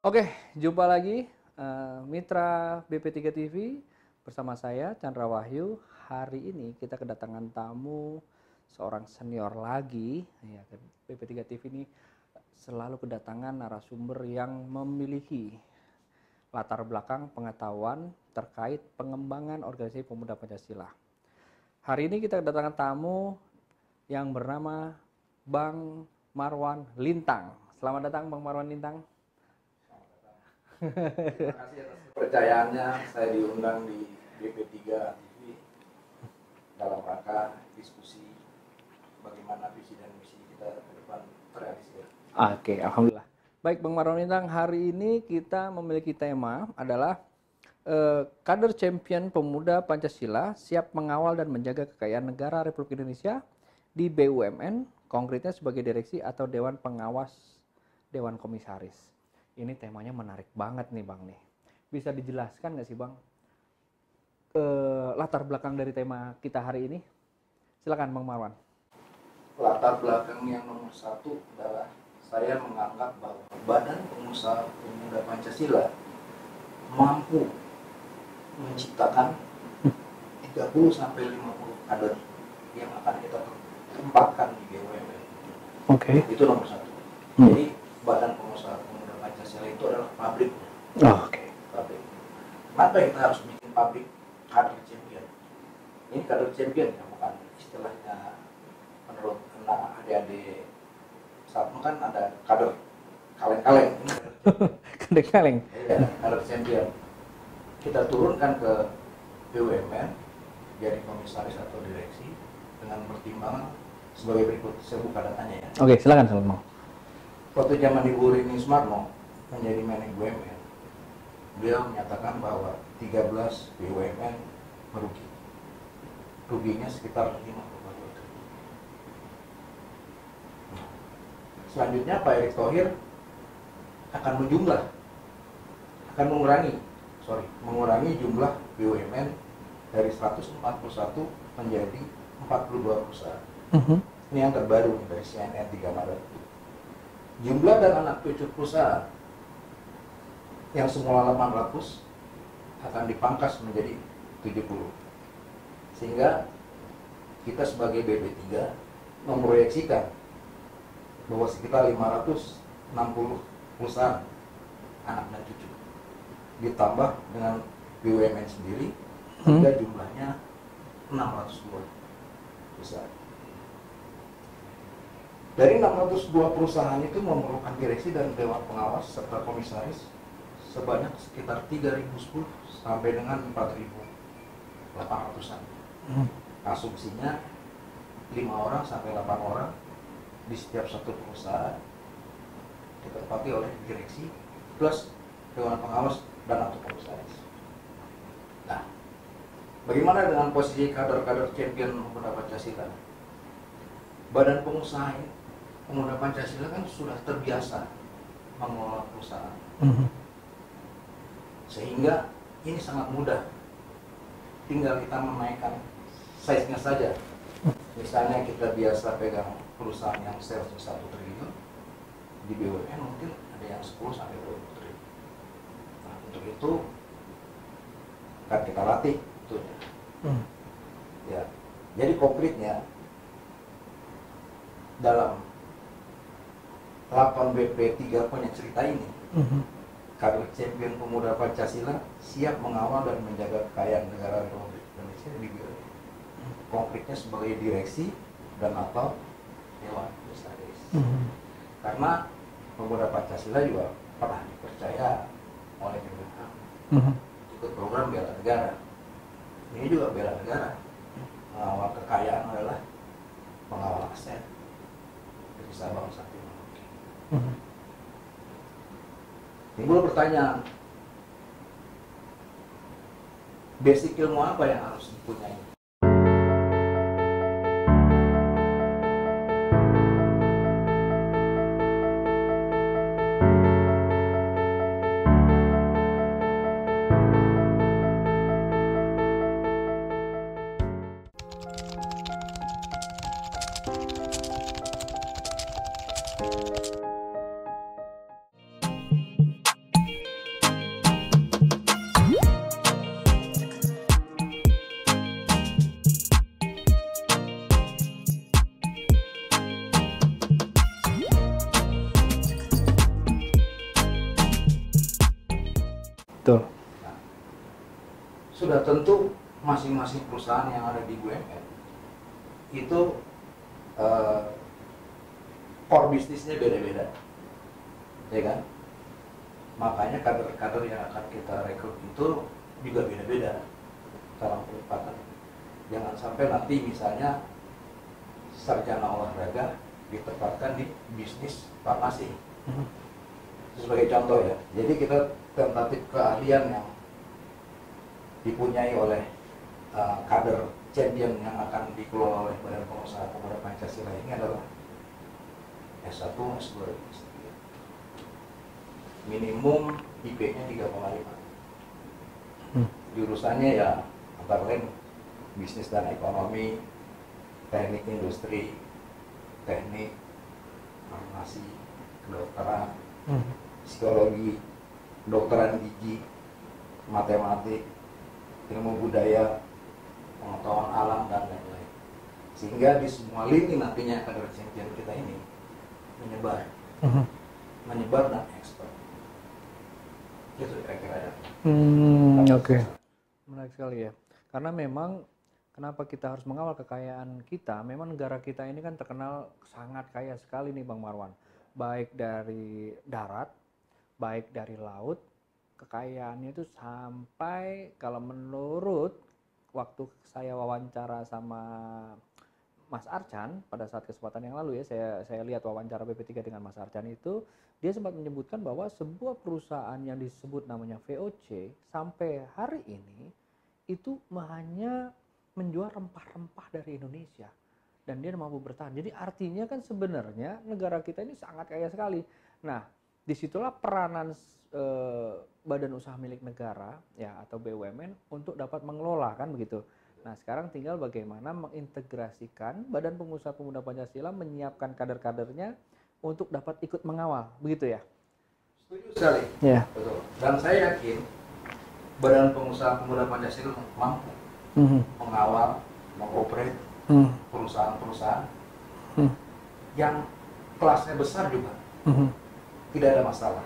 Oke, jumpa lagi mitra BP3 TV bersama saya Chandra Wahyu. Hari ini kita kedatangan tamu seorang senior lagi. Ya, BP3 TV ini selalu kedatangan narasumber yang memiliki latar belakang pengetahuan terkait pengembangan organisasi pemuda Pancasila. Hari ini kita kedatangan tamu yang bernama Bang Marwan Lintang. Selamat datang Bang Marwan Lintang. Terima kasih atas kepercayaannya saya diundang di BP3 TV dalam rangka diskusi bagaimana visi dan misi kita ke depan terrealisir. Oke, alhamdulillah. Baik Bang Marwan Lintang, hari ini kita memiliki tema adalah kader champion pemuda Pancasila siap mengawal dan menjaga kekayaan negara Republik Indonesia di BUMN, konkretnya sebagai direksi atau Dewan Pengawas Dewan Komisaris. Ini temanya menarik banget nih Bang nih. Bisa dijelaskan nggak sih Bang latar belakang dari tema kita hari ini? Silakan Bang Marwan. Latar belakang yang nomor satu adalah saya menganggap bahwa Badan Pengusaha Pemuda Pancasila mampu menciptakan 30-50 kader yang akan kita tempatkan di BUMN. Oke. Itu nomor satu. Jadi Badan Pengusaha Pemuda Pancasila itu adalah pabrik. Oke. Pabrik. Maka kita harus bikin pabrik kader champion. Ini kader champion ya, bukan istilahnya menurut adik-adik saat kan ada kader kaleng-kaleng. Kader kaleng. Iya, kader champion. Kita turunkan ke BUMN jadi komisaris atau direksi dengan pertimbangan sebagai berikut. Saya buka datanya ya. Oke, silakan Bang. Waktu zaman Ibu Rini Sumarno menjadi Menko BUMN, beliau menyatakan bahwa 13 BUMN merugi. Ruginya sekitar 5,2 triliun. Selanjutnya Pak Erick Thohir akan mengurangi jumlah BUMN dari 141 menjadi 42 perusahaan. Ini yang terbaru dari CNN 3 Maret. Jumlah dan anak cucu perusahaan yang semula 800 akan dipangkas menjadi 70. Sehingga kita sebagai BP3 memproyeksikan bahwa sekitar 560 perusahaan anak dan cucu ditambah dengan BUMN sendiri hingga jumlahnya 602 perusahaan. Dari 602 perusahaan itu memerlukan direksi dan dewan pengawas serta komisaris sebanyak sekitar 3.010 sampai dengan 4.800-an. Asumsinya 5 orang sampai 8 orang di setiap satu perusahaan ditempati oleh direksi plus dewan pengawas dan atau komisaris. Nah, bagaimana dengan posisi kader-kader champion pemuda Pancasila? Badan Pengusaha Pemuda Pancasila kan sudah terbiasa mengelola perusahaan, sehingga ini sangat mudah. Tinggal kita menaikkan size-nya saja. Misalnya kita biasa pegang perusahaan yang sales 1 triliun, di BUMN mungkin ada yang 10 sampai 20 triliun. Nah, untuk itu kan kita latih itu. Ya, jadi konkretnya dalam 8 BP3 punya cerita ini, kader champion pemuda Pancasila siap mengawal dan menjaga kekayaan negara Republik Indonesia di BUMN. Konkretnya sebagai direksi dan atau dewan komisaris. Karena pemuda Pancasila juga pernah dipercaya oleh Kemenhan ikut program bela negara. Ini juga bela negara. Mengawal kekayaan adalah mengawal aset dari Sabang sampai Merauke. Timbul pertanyaan, basic ilmu apa yang harus dipunyai? Betul. Nah, sudah tentu masing-masing perusahaan yang ada di BUMN itu core bisnisnya beda-beda, ya kan? Makanya kader-kader yang akan kita rekrut itu juga beda-beda dalam penempatan. Jangan sampai nanti misalnya sarjana olahraga ditempatkan di bisnis farmasi. Sebagai contoh ya. Jadi kita tentatif keahlian yang dipunyai oleh kader champion yang akan dikelola oleh Badan Pengusaha Pemuda Pancasila ini adalah S1, S2, S3. Minimum IP-nya 3,5. Jurusannya ya antara lain bisnis dan ekonomi, teknik industri, teknik, farmasi, kedokteran, psikologi, kedokteran gigi, matematik, ilmu budaya, pengetahuan alam dan lain-lain. Sehingga di semua lini nantinya kader champion kita ini menyebar dan ekspor. Itu kira-kira ya. Oke. Menarik sekali ya. Karena memang kenapa kita harus mengawal kekayaan kita? Memang negara kita ini kan terkenal sangat kaya sekali nih Bang Marwan. Baik dari darat, baik dari laut, kekayaannya itu sampai kalau menurut waktu saya wawancara sama Mas Archan pada saat kesempatan yang lalu ya, saya lihat wawancara BP3 dengan Mas Archan itu, dia sempat menyebutkan bahwa sebuah perusahaan yang disebut namanya VOC sampai hari ini itu hanya menjual rempah-rempah dari Indonesia dan dia mampu bertahan. Jadi artinya kan sebenarnya negara kita ini sangat kaya sekali. Nah, disitulah peranan badan usaha milik negara ya atau BUMN untuk dapat mengelola kan begitu. Nah, sekarang tinggal bagaimana mengintegrasikan Badan Pengusaha Pemuda Pancasila menyiapkan kader-kadernya untuk dapat ikut mengawal, begitu ya? Setuju sekali. Ya. Betul. Dan saya yakin Badan Pengusaha Pemuda Pancasila mampu mengawal, mengoperate perusahaan-perusahaan yang kelasnya besar juga. Tidak ada masalah.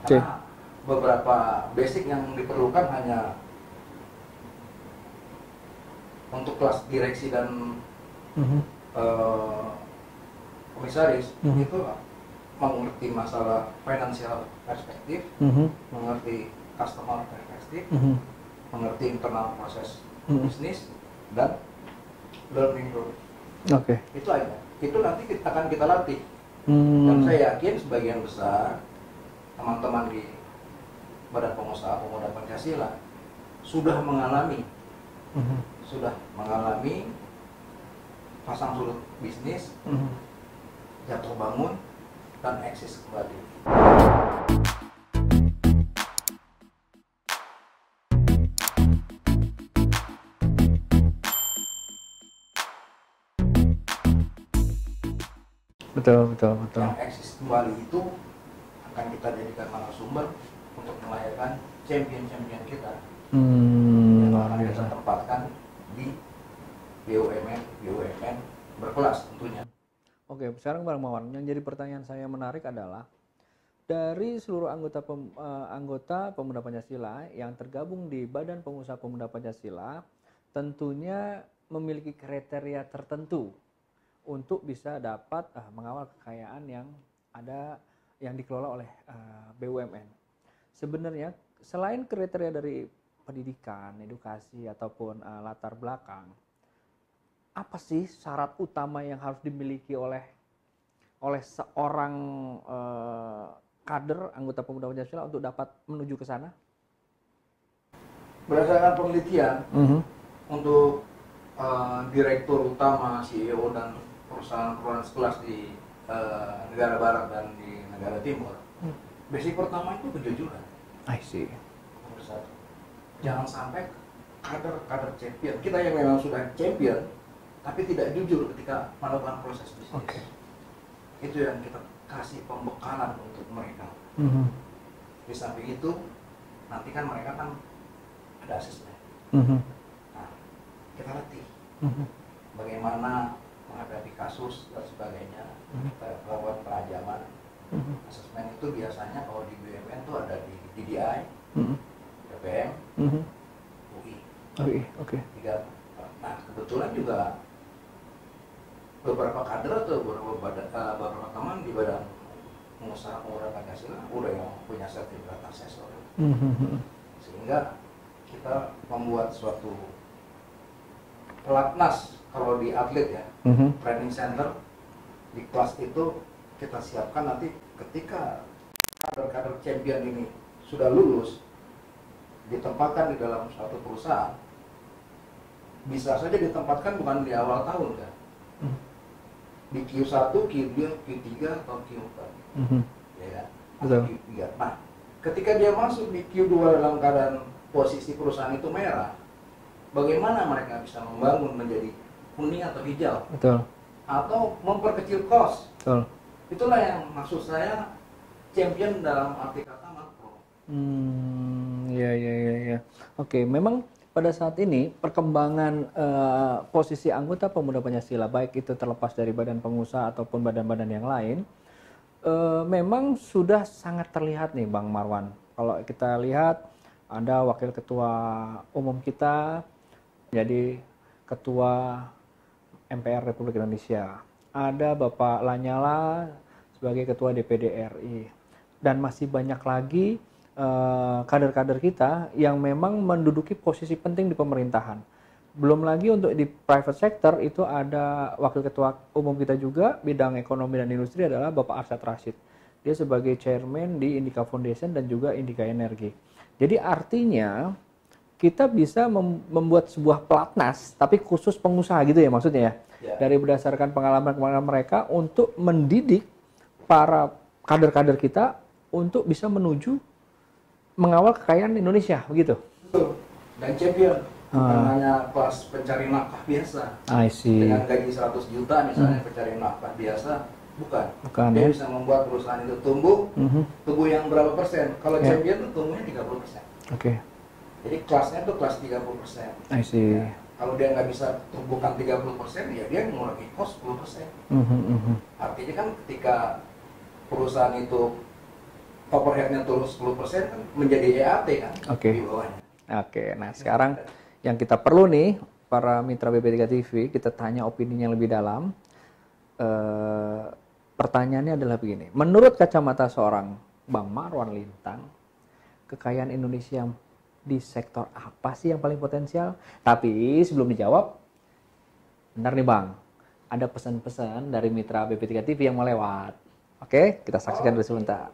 Karena beberapa basic yang diperlukan hanya untuk kelas direksi dan komisaris itu mengerti masalah financial perspektif, mengerti customer perspektif, mengerti internal proses bisnis dan learning growth. Itu aja. Itu nanti akan kita latih. Dan saya yakin sebagian besar teman-teman di Badan Pengusaha Pemuda Pancasila sudah mengalami pasang surut bisnis, jatuh bangun, dan eksis kembali. Betul. Yang eksis kembali itu akan kita jadikan narasumber untuk melahirkan champion-champion kita yang akan kita tempatkan di BUMN berkelas tentunya. Oke, sekarang Bang Marwan, yang jadi pertanyaan saya menarik adalah dari seluruh anggota Pemuda Pancasila yang tergabung di Badan Pengusaha Pemuda Pancasila tentunya memiliki kriteria tertentu untuk bisa dapat mengawal kekayaan yang ada yang dikelola oleh BUMN. Sebenarnya selain kriteria dari pendidikan, edukasi ataupun latar belakang, apa sih syarat utama yang harus dimiliki oleh seorang kader anggota Pemuda Pancasila untuk dapat menuju ke sana? Berdasarkan penelitian untuk direktur utama, CEO dan perusahaan-perusahaan sekelas di negara barat dan di negara timur, basic pertama itu kejujuran. I see. Nomor satu. Jangan sampai kader champion kita yang memang sudah champion tapi tidak jujur ketika melakukan proses bisnis. Itu yang kita kasih pembekalan untuk mereka. Di samping itu nanti kan mereka kan ada asesmen. Nah, kita latih bagaimana menghadapi kasus dan sebagainya. Kita lakukan pelajaran. Asesmen itu biasanya kalau di BUMN itu ada di DDI, PPM, Mhm. UI. Oke, oke. Tiga. Nah kebetulan juga beberapa kader atau beberapa teman di badan pengusaha pemuda Pancasila udah yang punya sertifikat asesor, Mhm. sehingga kita membuat suatu pelatnas kalau di atlet ya, Mhm. training center di kelas itu kita siapkan nanti ketika kader-kader champion ini sudah lulus ditempatkan di dalam suatu perusahaan, bisa saja ditempatkan bukan di awal tahun kan, di Q1, Q2, Q3 atau Q4, Mhm. ya kan? Betul. Q3. Nah, ketika dia masuk di Q2 dalam keadaan posisi perusahaan itu merah, bagaimana mereka bisa membangun menjadi kuning atau hijau, Betul. atau memperkecil cost? Betul. Itulah yang maksud saya champion dalam arti kata makro. Ya, ya, ya, ya. Oke, memang pada saat ini perkembangan posisi anggota pemuda Pancasila, baik itu terlepas dari badan pengusaha ataupun badan-badan yang lain, memang sudah sangat terlihat nih Bang Marwan. Kalau kita lihat ada wakil ketua umum kita, jadi ketua MPR Republik Indonesia. Ada Bapak Lanyala sebagai ketua DPD RI. Dan masih banyak lagi kader-kader kita yang memang menduduki posisi penting di pemerintahan. Belum lagi untuk di private sector itu ada wakil ketua umum kita juga bidang ekonomi dan industri adalah Bapak Arsyad Rashid. Dia sebagai chairman di Indika Foundation dan juga Indika Energi. Jadi artinya kita bisa membuat sebuah pelatnas tapi khusus pengusaha gitu ya maksudnya ya. Ya. Dari berdasarkan pengalaman-pengalaman mereka untuk mendidik para kader-kader kita untuk bisa menuju mengawal kekayaan Indonesia begitu. Betul. Dan champion bukan hanya kelas pencari nafkah biasa. I see. Dengan gaji 100 juta misalnya pencari nafkah biasa, bukan. Bukan, Dia ya. bisa membuat perusahaan itu tumbuh, tumbuh yang berapa persen? Kalau Ya. champion itu tumbuhnya 30%. Oke. Jadi kelasnya itu kelas 30%. I see. Ya. Kalau dia nggak bisa tumbuhkan 30%, ya dia mengurangi cost 10%. Artinya kan ketika perusahaan itu overhead-nya turun 10% kan menjadi EAT kan Oke. di bawahnya. Oke, nah sekarang yang kita perlu nih para mitra BP3 TV, kita tanya opininya lebih dalam. Pertanyaannya adalah begini, menurut kacamata seorang Bang Marwan Lintang, kekayaan Indonesia di sektor apa sih yang paling potensial? Tapi sebelum dijawab, benar nih Bang, ada pesan-pesan dari mitra BP3 TV yang mau lewat. Oke, kita saksikan dulu sebentar.